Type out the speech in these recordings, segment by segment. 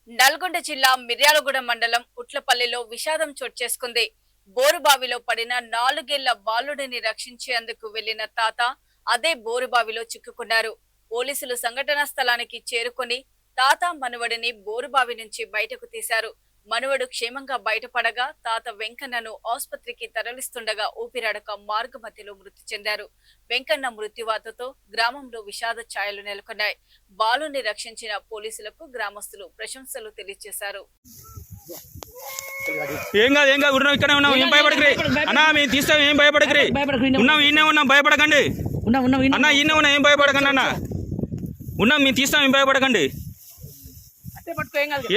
నల్గొండ జిల్లా మిర్యాలగూడ మండలం ఉట్లపల్లిలో విషాదం చోటు చేసుకుంది. బోరుబావిలో పడిన 4 ఏళ్ల బాలుడిని రక్షించేందుకు వెళ్లిన తాత అదే బోరుబావిలో చిక్కుకున్నారు. పోలీసులు సంఘటనా స్థలానికి చేరుకొని తాత మనవడిని బోరుబావి నుంచి బయటకు తీశారు. మనవడు క్షేమంగా బయటపడగా తాత వెంకన్నను ఆసుపత్రికి తరలిస్తుండగా ఊపిరాడక మార్గ మధ్యలో మృతి చెందారు. వెంకన్న మృత్యువార్తతో గ్రామంలో విషాద ఛాయలు నెలకొన్నాయి. బాలుని రక్షించిన పోలీసులకు గ్రామస్తులు ప్రశంసలు తెలియజేశారు. ఏం కాదు ఉన్నాం, ఇక్కడే ఉన్నాం, ఏం భయపడకరి అన్నా, మేము తీస్తాం, ఏం భయపడకరి ఉన్నాం, ఈయనే ఉన్నాం, భయపడకండి అన్న, ఈయనే ఉన్నా, ఏం భయపడకండి అన్న, ఉన్నాం, మేము తీస్తాం, ఏం భయపడకండి,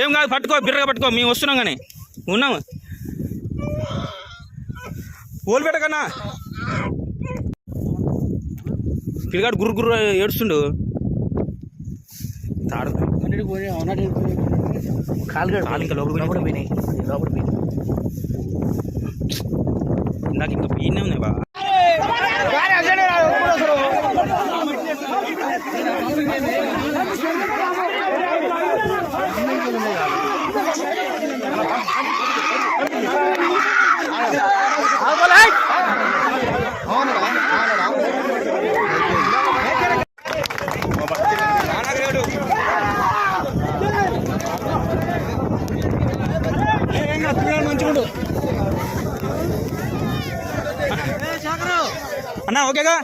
ఏం కాదు, పట్టుకో, బిర్రగా పట్టుకో, మేము వస్తున్నాం కానీ ఉన్నాము, పోలు పెట్టకన్నా. పిల్లగాడు గుర్రు గుర్రు ఏడుస్తుండు, తాడు కాలు ఇంకా లోపల పోయినాయి, నాకు ఇంకా పీనే ఉన్నాయి బా. అన్నా ఓకేగా.